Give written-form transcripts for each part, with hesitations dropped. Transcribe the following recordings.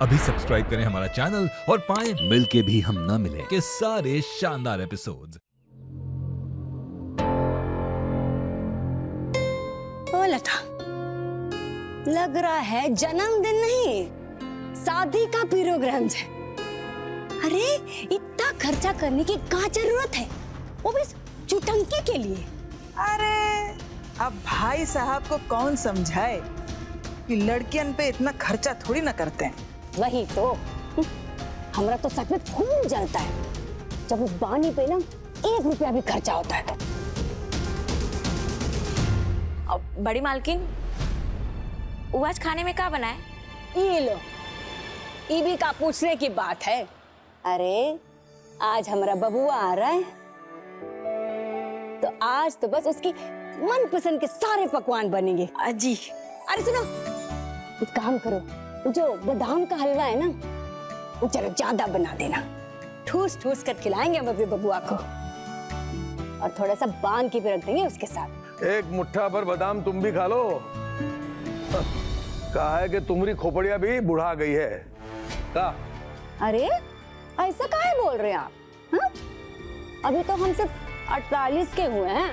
अभी सब्सक्राइब करें हमारा चैनल और पाएं मिल के भी हम न मिले के सारे शानदार एपिसोड्स। ओ लता, लग रहा है जन्मदिन नहीं शादी का प्रोग्राम है। अरे इतना खर्चा करने की क्या जरूरत है, वो भी चुटंके के लिए। अरे अब भाई साहब को कौन समझाए कि लड़कियन पे इतना खर्चा थोड़ी ना करते हैं। वही तो, हमारा तो सच में खून जलता है जब उस बानी पे ना 1 रुपया भी खर्चा होता है। अब बड़ी मालकिन, वो आज खाने में क्या बना है? ये लो, ये भी का पूछने की बात है। अरे आज हमारा बबुआ आ रहा है, तो आज तो बस उसकी मनपसंद के सारे पकवान बनेंगे। अजी, अरे सुनो, एक काम करो, जो बादाम का हलवा है ना, वो जरा ज्यादा बना देना। ठूस ठूस कर खिलाएंगे हम अपने बबुआ को, और थोड़ा सा बांध के भी रख देंगे उसके साथ। एक मुट्ठा भर बादाम तुम भी खा लो। कहा है कि तुम्हारी खोपड़िया भी बुढ़ा गई है। का? अरे ऐसा काहे बोल रहे हैं आप? हाँ? अभी तो हम सिर्फ 48 के हुए हैं।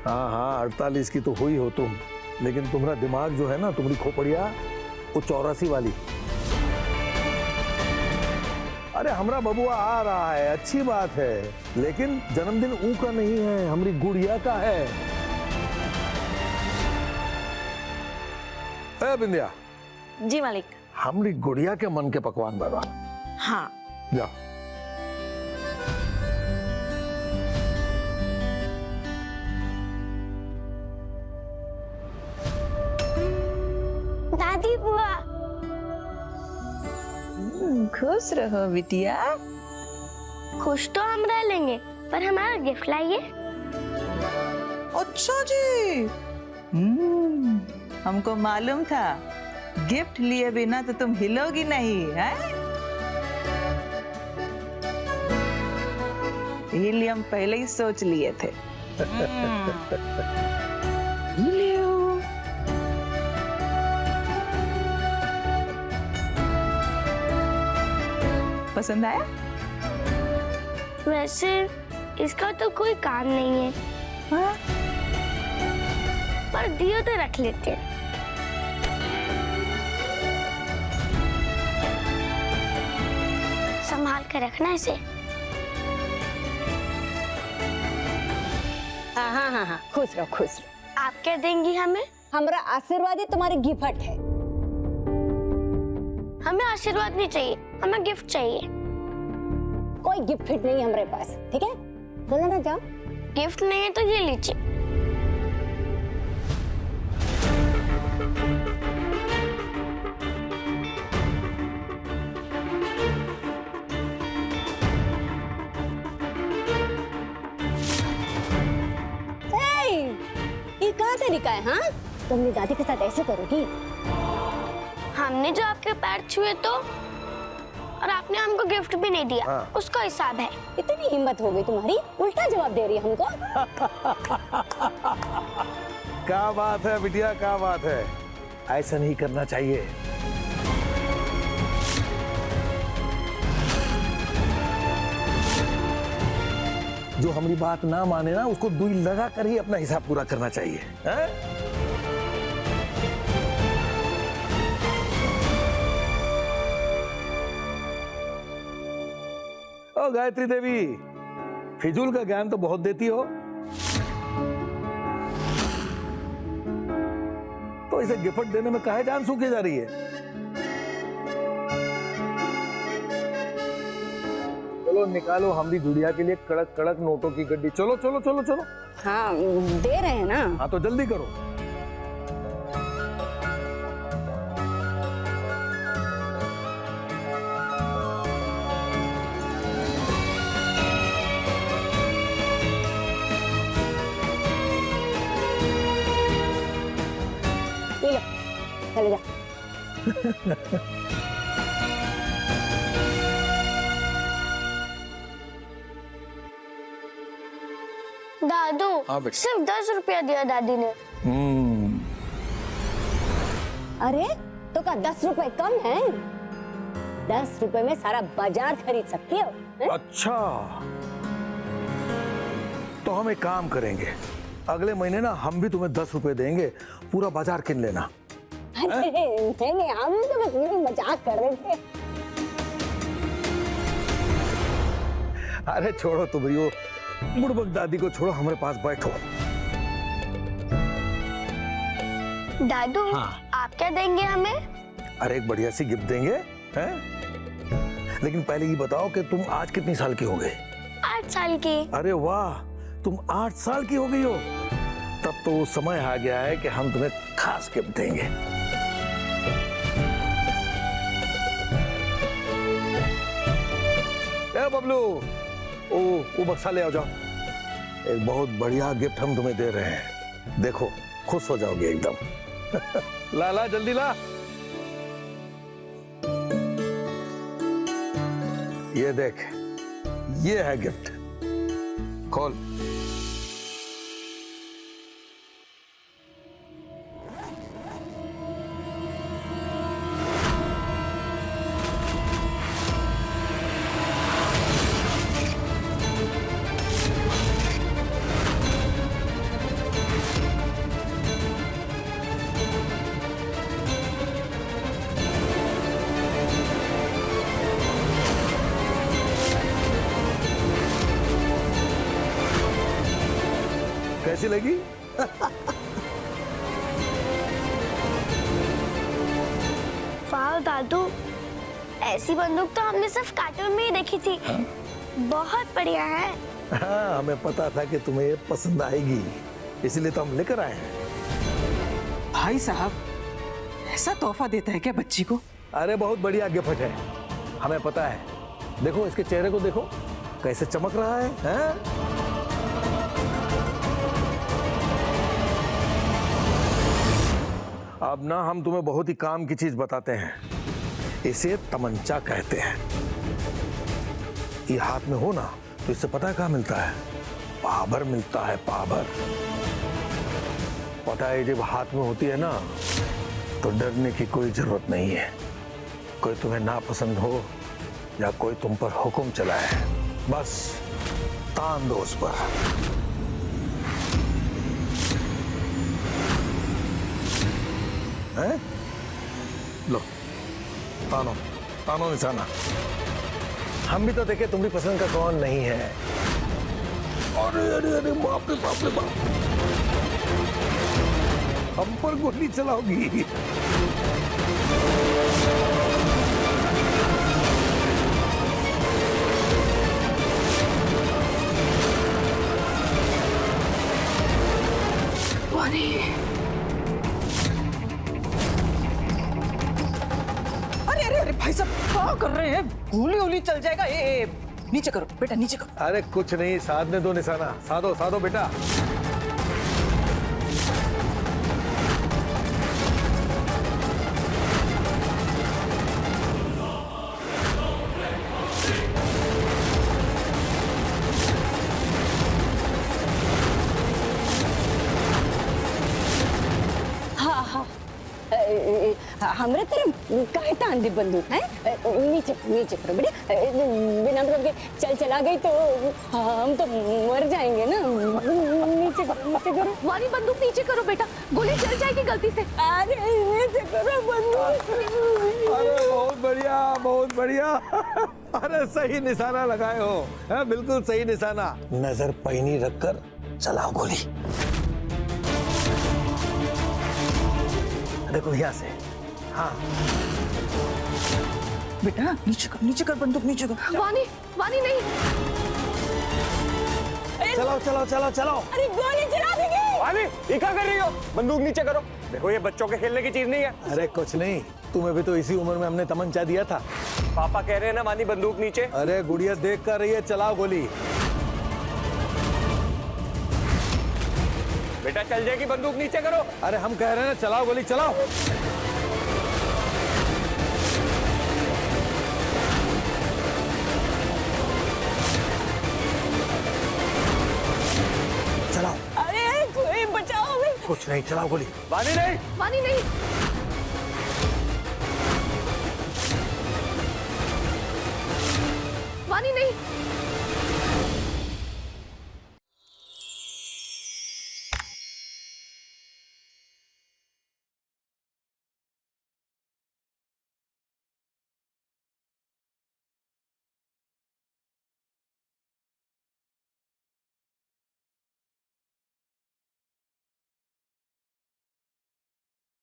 हाँ 48 की तो हुई हो तुम, लेकिन तुम्हारा दिमाग जो है ना, तुम्हारी खोपड़िया वो 84 वाली। अरे हमरा बबुआ आ रहा है, अच्छी बात है, लेकिन जन्मदिन ऊ का नहीं है, हमारी गुड़िया का है। ए बिंदिया, जी मालिक। हमारी गुड़िया के मन के पकवान बना। हाँ। जाओ। दादी बुआ, खुश रहो बिटिया। खुश तो हम रह लेंगे, पर हमारा गिफ्ट लाइए। अच्छा जी, हमको मालूम था गिफ्ट लिए बिना तो तुम हिलोगी नहीं है। यही हम पहले ही सोच लिए थे। लियो। पसंद आया? वैसे इसका तो कोई काम नहीं है, हाँ? पर दियो तो रख लेते हैं। संभाल कर रखना इसे। हाँ, खुश रहो खुश रहो। आप क्या देंगी हमें? हमारा आशीर्वाद ही तुम्हारी गिफ्ट है। हमें आशीर्वाद नहीं चाहिए, हमें गिफ्ट चाहिए। कोई गिफ्ट नहीं है हमारे पास, ठीक है? बोलो ना, जाओ। गिफ्ट नहीं है तो ये लीजिए। ये क्या तरीका है? हाँ, तुम अपनी दादी के साथ ऐसे करोगी? हमने जो आपके पैर छुए तो, और आपने हमको गिफ्ट भी नहीं दिया। हाँ। उसका हिसाब है। इतनी हिम्मत हो गई तुम्हारी, उल्टा जवाब दे रही है हमको। क्या बात है बिटिया, क्या बात है, ऐसा नहीं करना चाहिए। जो हमारी बात ना माने ना, उसको दुई लगा कर ही अपना हिसाब पूरा करना चाहिए, है? ओ गायत्री देवी, फिजूल का ज्ञान तो बहुत देती हो, तो इसे गिफ्ट देने में काहे जान सूखे जा रही है? चलो निकालो हमारी गुड़िया के लिए कड़क कड़क नोटों की गड्डी। चलो चलो चलो चलो। हाँ, दे रहे हैं ना। हाँ तो जल्दी करो। ये लो, चले जा। दादू, हाँ बेटा। सिर्फ 10 रुपया दिया दादी ने। अरे तो का 10 रुपए कम है? 10 रुपए में सारा बाजार खरीद सकती हो हैं? अच्छा, तो हम एक काम करेंगे, अगले महीने ना हम भी तुम्हें 10 रुपए देंगे, पूरा बाजार किन लेना। अरे नहीं, हम तो बस यूं मजाक कर रहे थे। अरे छोड़ो तुम यो बुड़बक दादी को, छोड़ो, हमारे पास बैठो। दादू, हाँ। आप क्या देंगे हमें? अरे एक बढ़िया सी गिफ्ट देंगे, हैं? लेकिन पहले ये बताओ कि तुम आज कितनी साल की हो गई? 8 साल की। अरे वाह, तुम 8 साल की हो गई हो। तब तो समय आ गया है कि हम तुम्हें खास गिफ्ट देंगे। ए बबलू, वो बक्सा ले आओ, जाओ। एक बहुत बढ़िया गिफ्ट हम तुम्हें दे रहे हैं, देखो खुश हो जाओगे एकदम। ला ला जल्दी ला। ये देख, ये है गिफ्ट, खोल। कैसी लगी? वाह दादू, ऐसी बंदूक तो हमने सिर्फ कार्टून में ही देखी थी। बहुत बढ़िया है। हाँ, हमें पता था कि तुम्हें ये पसंद आएगी, इसलिए तो हम लेकर आए हैं। भाई साहब, ऐसा तोहफा देता है क्या बच्ची को? अरे बहुत बढ़िया गिफ्ट है, हमें पता है। देखो इसके चेहरे को, देखो कैसे चमक रहा है, हैं? अब ना हम तुम्हें बहुत ही काम की चीज बताते हैं, इसे तमंचा कहते हैं। ये हाथ में हो ना तो इससे पता है क्या मिलता है? पावर मिलता है, पावर। पता है, जब हाथ में होती है ना तो डरने की कोई जरूरत नहीं है। कोई तुम्हें नापसंद हो या कोई तुम पर हुक्म चलाए, बस तान दो उस पर। हैं? लो, तानो, तानो निशाना। हम भी तो देखे तुम्हारी पसंद का कौन नहीं है। अरे अरे अरे, बाप रे बाप रे बाप, हम पर गोली चलाओगी। अरे अरे अरे भाई साहब, क्या कर रहे हैं? गोली गोली चल जाएगा। ए, नीचे करो बेटा, नीचे करो। अरे कुछ नहीं, साधने दो निशाना, साधो साधो बेटा। हाँ हाँ, हमरे तरफ काहे तान दी बंदूक है? नीचे नीचे करो बेटा, बिना मतलब के चल चला गई तो हम तो मर जाएंगे ना। नीचे करो, नीचे करो। वानी बंदूक नीचे करो बेटा, गोली चल जाएगी गलती से। अरे नीचे करो बंदूक। अरे बहुत बढ़िया, बहुत बढ़िया। अरे सही निशाना लगाए हो, है बिल्कुल सही निशाना। नजर पैनी रखकर चलाओ गोली। देखो यहाँ से, हाँ बेटा नीचे कर बंदूक, नीचे कर। वानी, वानी नहीं। चलाओ चलाओ चलाओ चलाओ। अरे गोली चला देंगे। वानी, ये क्या कर रही हो? बंदूक नीचे करो। देखो ये बच्चों के खेलने की चीज नहीं है। अरे कुछ नहीं, तुम्हें भी तो इसी उम्र में हमने तमंचा दिया था। पापा कह रहे हैं ना वानी बंदूक नीचे। अरे गुड़िया देख कर रही है, चलाओ गोली। बेटा चल जाएगी, बंदूक नीचे करो। अरे हम कह रहे हैं ना, चलाओ गोली, चलाओ। चलाओ। अरे कोई बचाओ हमें। कुछ नहीं, चलाओ गोली। वानी नहीं। वानी नहीं। सावधानी नहीं।